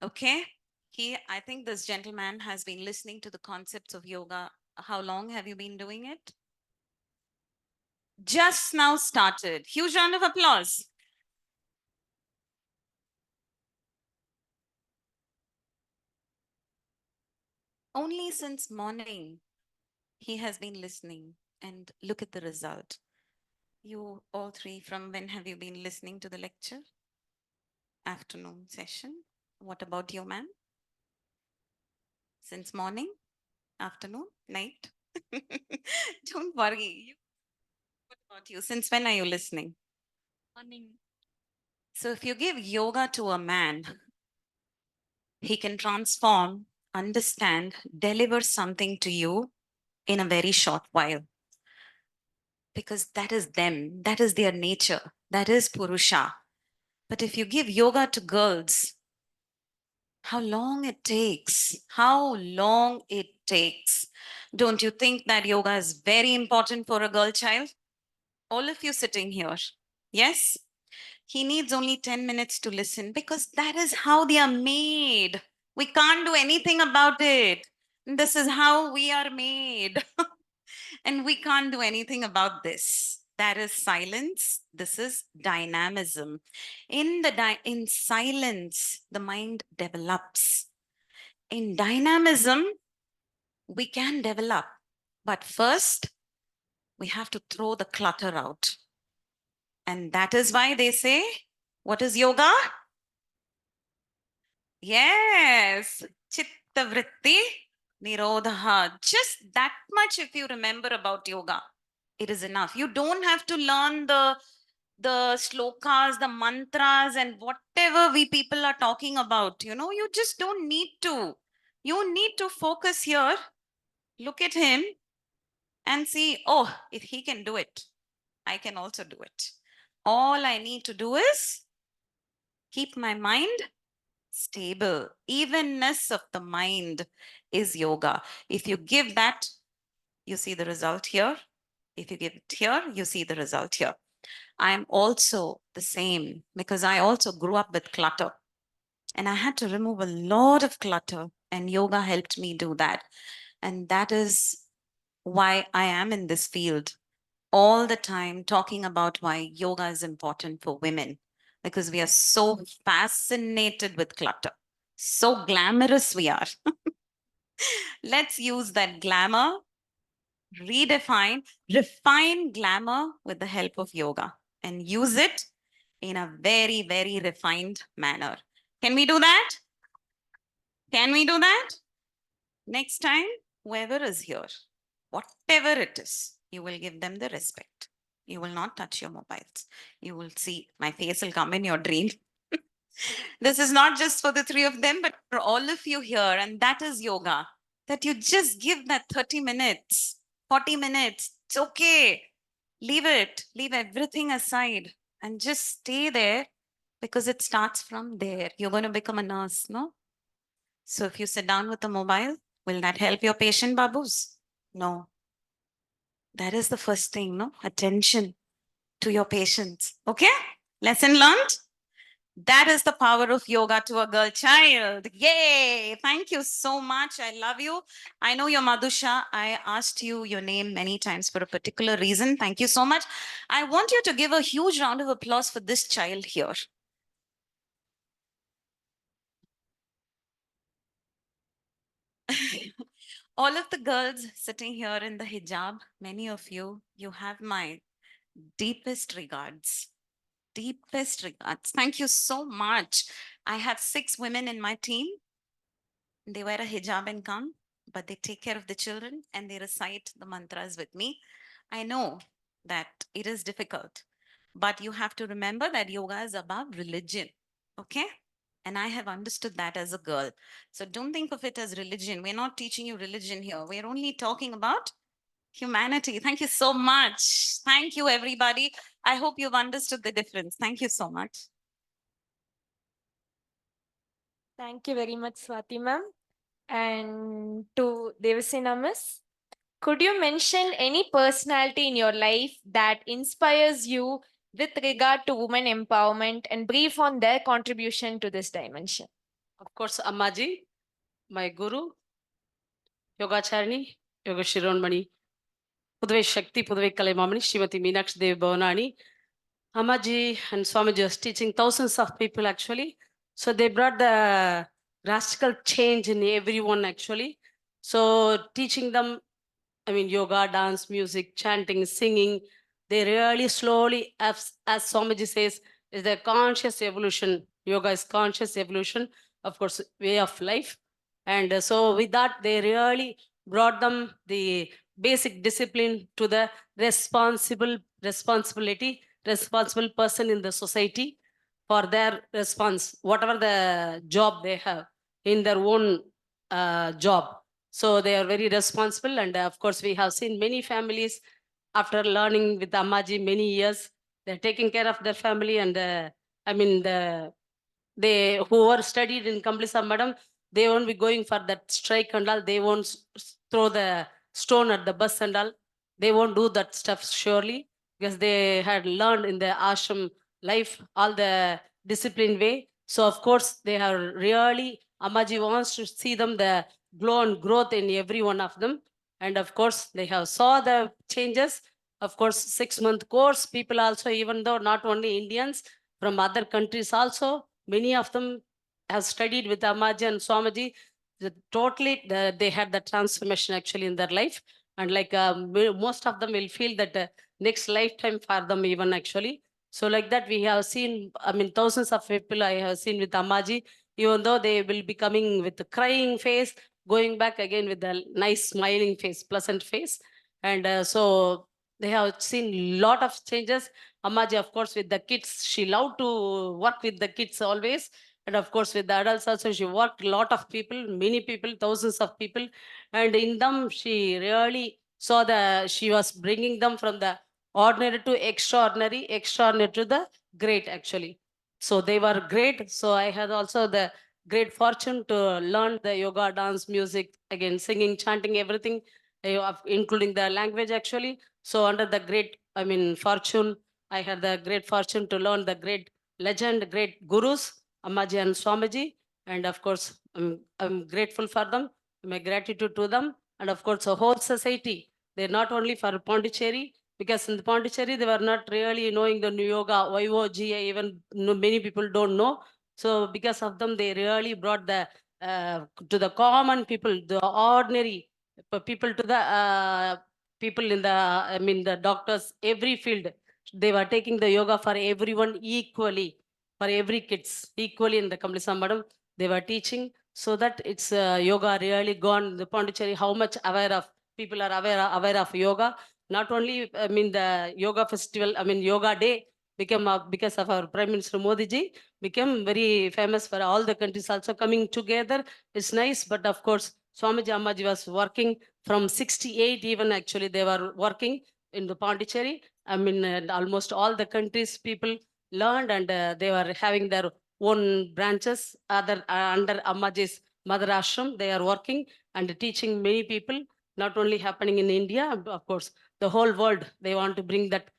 Okay? I think this gentleman has been listening to the concepts of yoga. How long have you been doing it? Just now started. Huge round of applause. Only since morning, he has been listening, and look at the result. You all three, from when have you been listening to the lecture? Afternoon session. What about you, ma'am? Since morning, afternoon, night? Don't worry. What about you? Since when are you listening? Morning. So if you give yoga to a man, he can transform, understand, deliver something to you in a very short while. Because that is them, that is their nature, that is Purusha. But if you give yoga to girls, how long it takes, how long it takes. Don't you think that yoga is very important for a girl child? All of you sitting here, yes? He needs only 10 minutes to listen because that is how they are made. We can't do anything about it. This is how we are made. And we can't do anything about this. That is silence. This is dynamism. In silence, the mind develops. In dynamism, we can develop. But first, we have to throw the clutter out. And that is why they say, what is yoga? Yes, chitta vritti nirodha. Just that much if you remember about yoga, it is enough. You don't have to learn the slokas, the mantras, and whatever we people are talking about. You know, you just don't need to. You need to focus here, look at him, and see, oh, if he can do it, I can also do it. All I need to do is keep my mind stable. Evenness of the mind is yoga. If you give that, you see the result here. If you give it here, you see the result here. I am also the same because I also grew up with clutter and I had to remove a lot of clutter, and yoga helped me do that. And that is why I am in this field all the time, talking about why yoga is important for women, because we are so fascinated with clutter. So glamorous we are. Let's use that glamour, refine glamour with the help of yoga and use it in a very, very refined manner. Can we do that? Can we do that? Next time, whoever is here, whatever it is, you will give them the respect. You will not touch your mobiles. You will see my face will come in your dream. This is not just for the three of them, but for all of you here. And that is yoga, that you just give that 30 minutes, 40 minutes. It's okay. Leave it, leave everything aside and just stay there, because it starts from there. You're going to become a nurse, no? So if you sit down with a mobile, will that help your patient, babus? No. That is the first thing, no? Attention to your patients. Okay? Lesson learned? That is the power of yoga to a girl child. Yay! Thank you so much. I love you. I know you're Madhusha. I asked you your name many times for a particular reason. Thank you so much. I want you to give a huge round of applause for this child here. All of the girls sitting here in the hijab, many of you, you have my deepest regards. Deepest regards. Thank you so much. I have 6 women in my team. They wear a hijab and come, but they take care of the children and they recite the mantras with me. I know that it is difficult, but you have to remember that yoga is above religion. Okay? And I have understood that as a girl. So don't think of it as religion. We're not teaching you religion here. We're only talking about humanity. Thank you so much. Thank you, everybody. I hope you've understood the difference. Thank you so much. Thank you very much, Swati ma'am. And to Devasena miss, could you mention any personality in your life that inspires you with regard to women empowerment and brief on their contribution to this dimension? Of course, Ammaji, my guru, Yogacharini, Yogashironmani, Puduvai Shakti, Puduvai Kalaimamani, Srimati Meenakshi Devi Bhavanani. Ammaji and Swamiji was teaching thousands of people actually. So they brought the drastical change in everyone actually. So teaching them, I mean, yoga, dance, music, chanting, singing, they really slowly, as Swamiji says, is a conscious evolution. Yoga is conscious evolution, of course, way of life. And so with that, they really brought them the basic discipline to the responsible person in the society for their response, whatever the job they have in their own job. So they are very responsible. And of course, we have seen many families after learning with Ammaji many years, they're taking care of their family. And I mean, they who are studied in Kamblisa Madam, they won't be going for that strike and all. They won't throw the stone at the bus and all. They won't do that stuff surely, because they had learned in the ashram life all the discipline way. So of course they have really, Ammaji wants to see them the glow and growth in every one of them. And of course they have saw the changes. Of course, 6-month course, people also, even though not only Indians, from other countries also, many of them have studied with Ammaji and Swamiji. They had the transformation actually in their life. And like most of them will feel that next lifetime for them even actually. So like that we have seen, I mean, thousands of people I have seen with Ammaji, even though they will be coming with the crying face, going back again with a nice smiling face, pleasant face. And so they have seen lot of changes. Ammaji, of course, with the kids, she loved to work with the kids always. And of course, with the adults also, she worked a lot of people, many people, thousands of people. And in them, she really saw she was bringing them from the ordinary to extraordinary, extraordinary to the great actually. So they were great. So I had also the great fortune to learn the yoga, dance, music, again, singing, chanting, everything, including the language actually. So under the great, I mean, fortune, I had the great fortune to learn the great legend, great gurus, Ammaji and Swamiji. And of course, I'm grateful for them, my gratitude to them. And of course, the whole society, they're not only for Pondicherry, because in the Pondicherry, they were not really knowing the new yoga, YOGA, even many people don't know. So because of them, they really brought the to the common people, the ordinary people, to the people in the, I mean, the doctors, every field. They were taking the yoga for everyone equally, for every kids equally in the Kamblisa Madam. They were teaching so that it's yoga really gone. The Pondicherry, how much aware of people are aware of yoga. Not only, I mean, the yoga festival, I mean, yoga day became because of our Prime Minister Modi ji, became very famous for all the countries also coming together. It's nice, but of course, Swamiji Ammaji was working from 68 even actually they were working in the Pondicherry. I mean, almost all the countries people learned, and they were having their own branches under Ammaji's mother ashram. They are working and teaching many people, not only happening in India, of course, the whole world. They want to bring that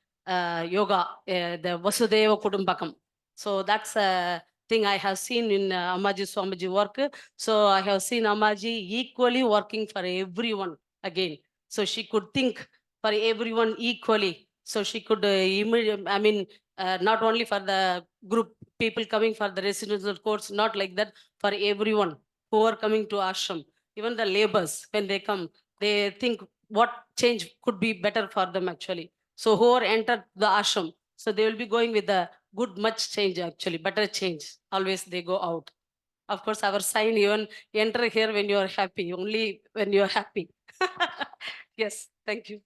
yoga, the Vasudeva Kudumbakam. So that's a thing I have seen in Ammaji Swamiji work. So I have seen Ammaji equally working for everyone again. So she could think for everyone equally. So she could, I mean, not only for the group people coming for the residential course, not like that, for everyone who are coming to ashram. Even the laborers, when they come, they think what change could be better for them actually. So who are entered the ashram, so they will be going with the good much change actually, better change. Always they go out. Of course, our sign, even enter here when you are happy, only when you are happy. Yes, thank you.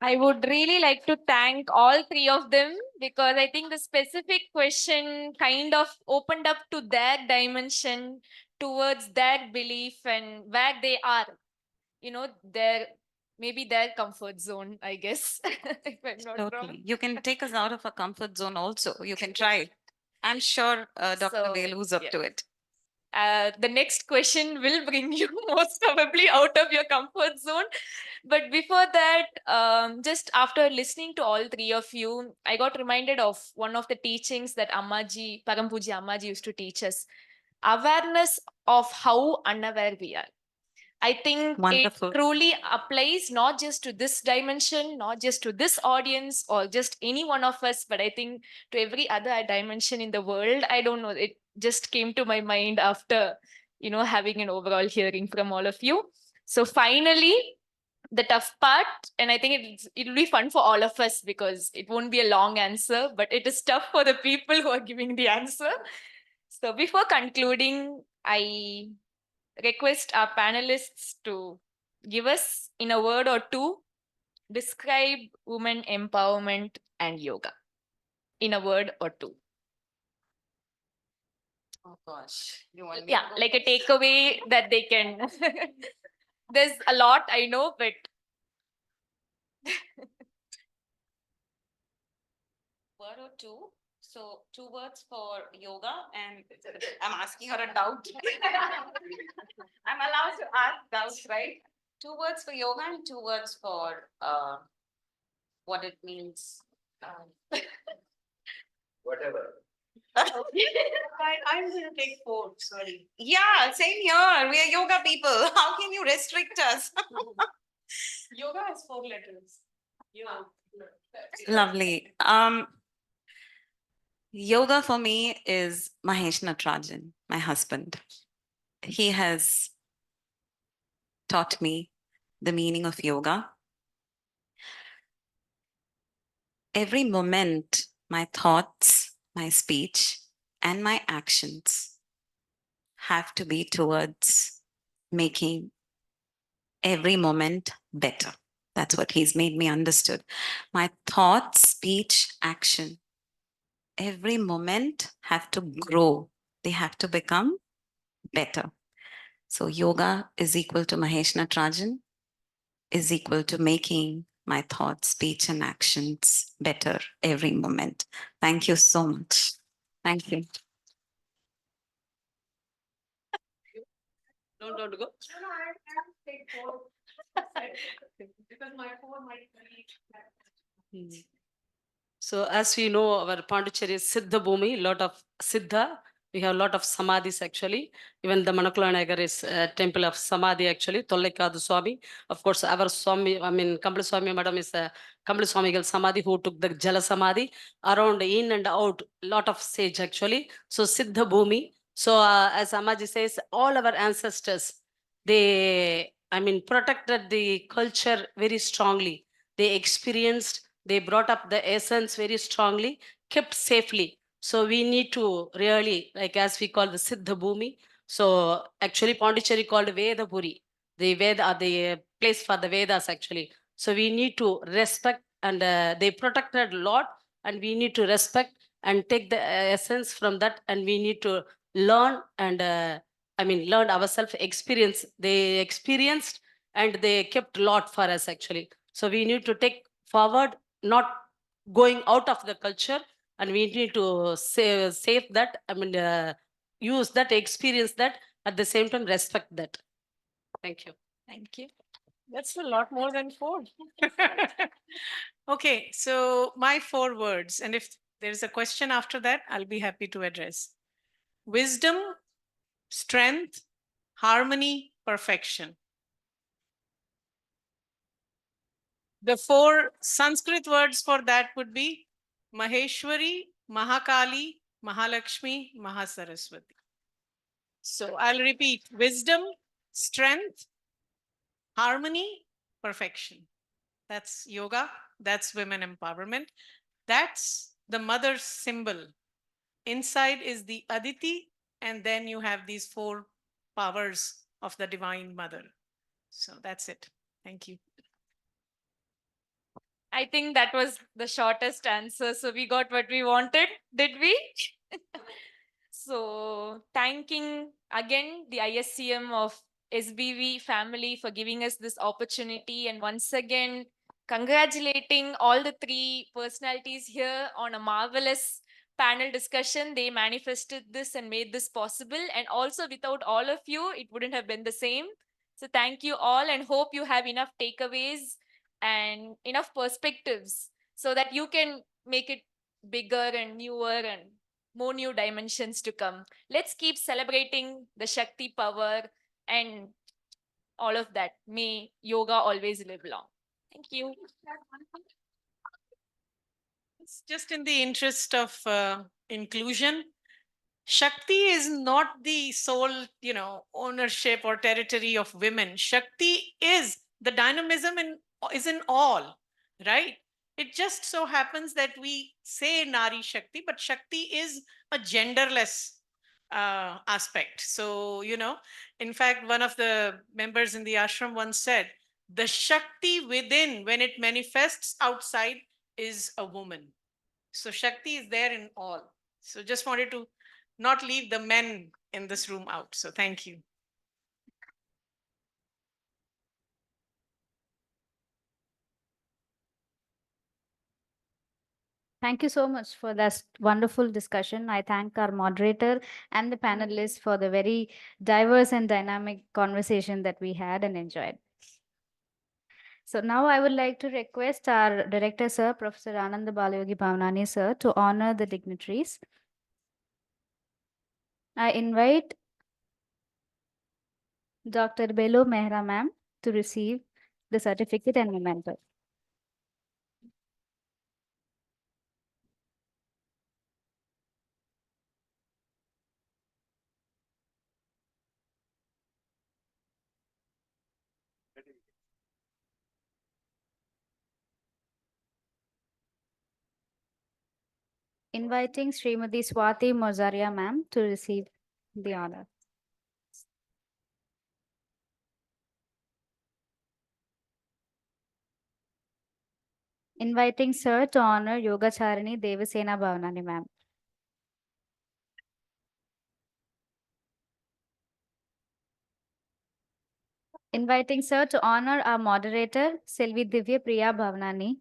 I would really like to thank all three of them, because I think the specific question kind of opened up to their dimension, towards their belief and where they are, their maybe their comfort zone, I guess. If I'm not wrong. Totally. You can take us out of our comfort zone also. You can try. I'm sure Dr. So, Beloo's up yeah. to it. The next question will bring you most probably out of your comfort zone. But before that, just after listening to all three of you, I got reminded of one of the teachings that Ammaji, Parampuji Ammaji used to teach us. Awareness of how unaware we are. I think Wonderful. it truly applies not just to this dimension, not just to this audience or just any one of us, but I think to every other dimension in the world. I don't know. It just came to my mind after having an overall hearing from all of you. So finally, the tough part, and I think it'll be fun for all of us because it won't be a long answer, but it is tough for the people who are giving the answer. So before concluding, I request our panelists to give us, in a word or two, describe women empowerment and yoga in a word or two. Oh gosh. You want me to Yeah, go like a first? takeaway that they can. There's a lot, I know, but Word or two. So 2 words for yoga, and I'm asking her a doubt. I'm allowed to ask doubts, right? 2 words for yoga and 2 words for what it means. Whatever. I'm going to take 4, sorry. Yeah, same here. We are yoga people. How can you restrict us? Yoga has 4 letters. Lovely. Yoga for me is Mahesh Natarajan, my husband. He has taught me the meaning of yoga. Every moment, my thoughts, my speech, and my actions have to be towards making every moment better. That's what he's made me understood. My thoughts, speech, action, every moment have to grow. They have to become better. So yoga is equal to Mahesh Natarajan, is equal to making my thoughts, speech, and actions better every moment. Thank you so much. Thank you. Don't go. No, I take 4. Because my 4 might be. So as we know, our Pondicherry is Siddha Bhumi, lot of Siddha. We have a lot of Samadhis actually. Even the Manakula Nagar is a temple of Samadhi actually, Tollekadu Swami. Of course, our Swami, Kambal Swami Madam is a Kambal Swamigal Samadhi who took the Jala Samadhi. Around, in and out, lot of sage actually. So Siddha Bhumi. So as Amaji says, all our ancestors, they, protected the culture very strongly. They experienced, they brought up the essence very strongly, kept safely. So we need to really, like as we call the Siddha Bhumi. So actually Pondicherry called Vedapuri, the Veda, the place for the Vedas actually. So we need to respect, and they protected a lot, and we need to respect and take the essence from that, and we need to learn and learn ourselves, experience. They experienced and they kept a lot for us actually. So we need to take forward, not going out of the culture, and we need to save that, use that, experience that, at the same time respect that. Thank you. thank you. That's a lot more than 4. Okay, so my 4 words, and if there's a question after that, I'll be happy to address. Wisdom, strength, harmony, perfection. The 4 Sanskrit words for that would be Maheshwari, Mahakali, Mahalakshmi, Mahasaraswati. So I'll repeat: wisdom, strength, harmony, perfection. That's yoga. That's women empowerment. That's the mother's symbol. Inside is the Aditi, and then you have these 4 powers of the Divine Mother. So that's it. Thank you. I think that was the shortest answer. So we got what we wanted, did we? So thanking again the ISCM of SBV family for giving us this opportunity, and once again congratulating all the 3 personalities here on a marvelous panel discussion. They manifested this and made this possible, and also without all of you it wouldn't have been the same. So thank you all, and hope you have enough takeaways and enough perspectives so that you can make it bigger and newer and more new dimensions to come. Let's keep celebrating the Shakti power and all of that. May yoga always live long. Thank you. It's just in the interest of inclusion. Shakti is not the sole, ownership or territory of women. Shakti is the dynamism is in all, right? It just so happens that we say Nari Shakti, but Shakti is a genderless aspect. So, in fact, one of the members in the ashram once said, the Shakti within, when it manifests outside, is a woman. So Shakti is there in all. So just wanted to not leave the men in this room out. So thank you. Thank you so much for that wonderful discussion. I thank our moderator and the panelists for the very diverse and dynamic conversation that we had and enjoyed. So now I would like to request our director, sir, Professor Ananda Balayogi Bhavanani, sir, to honor the dignitaries. I invite Dr. Beloo Mehra, ma'am, to receive the certificate and memento. Inviting Srimati Swati Morzaria, ma'am, to receive the honor. Inviting sir to honor Yogacharini Devasena Bhavanani, ma'am. Inviting sir to honor our moderator, Selvi Divya Priya Bhavanani.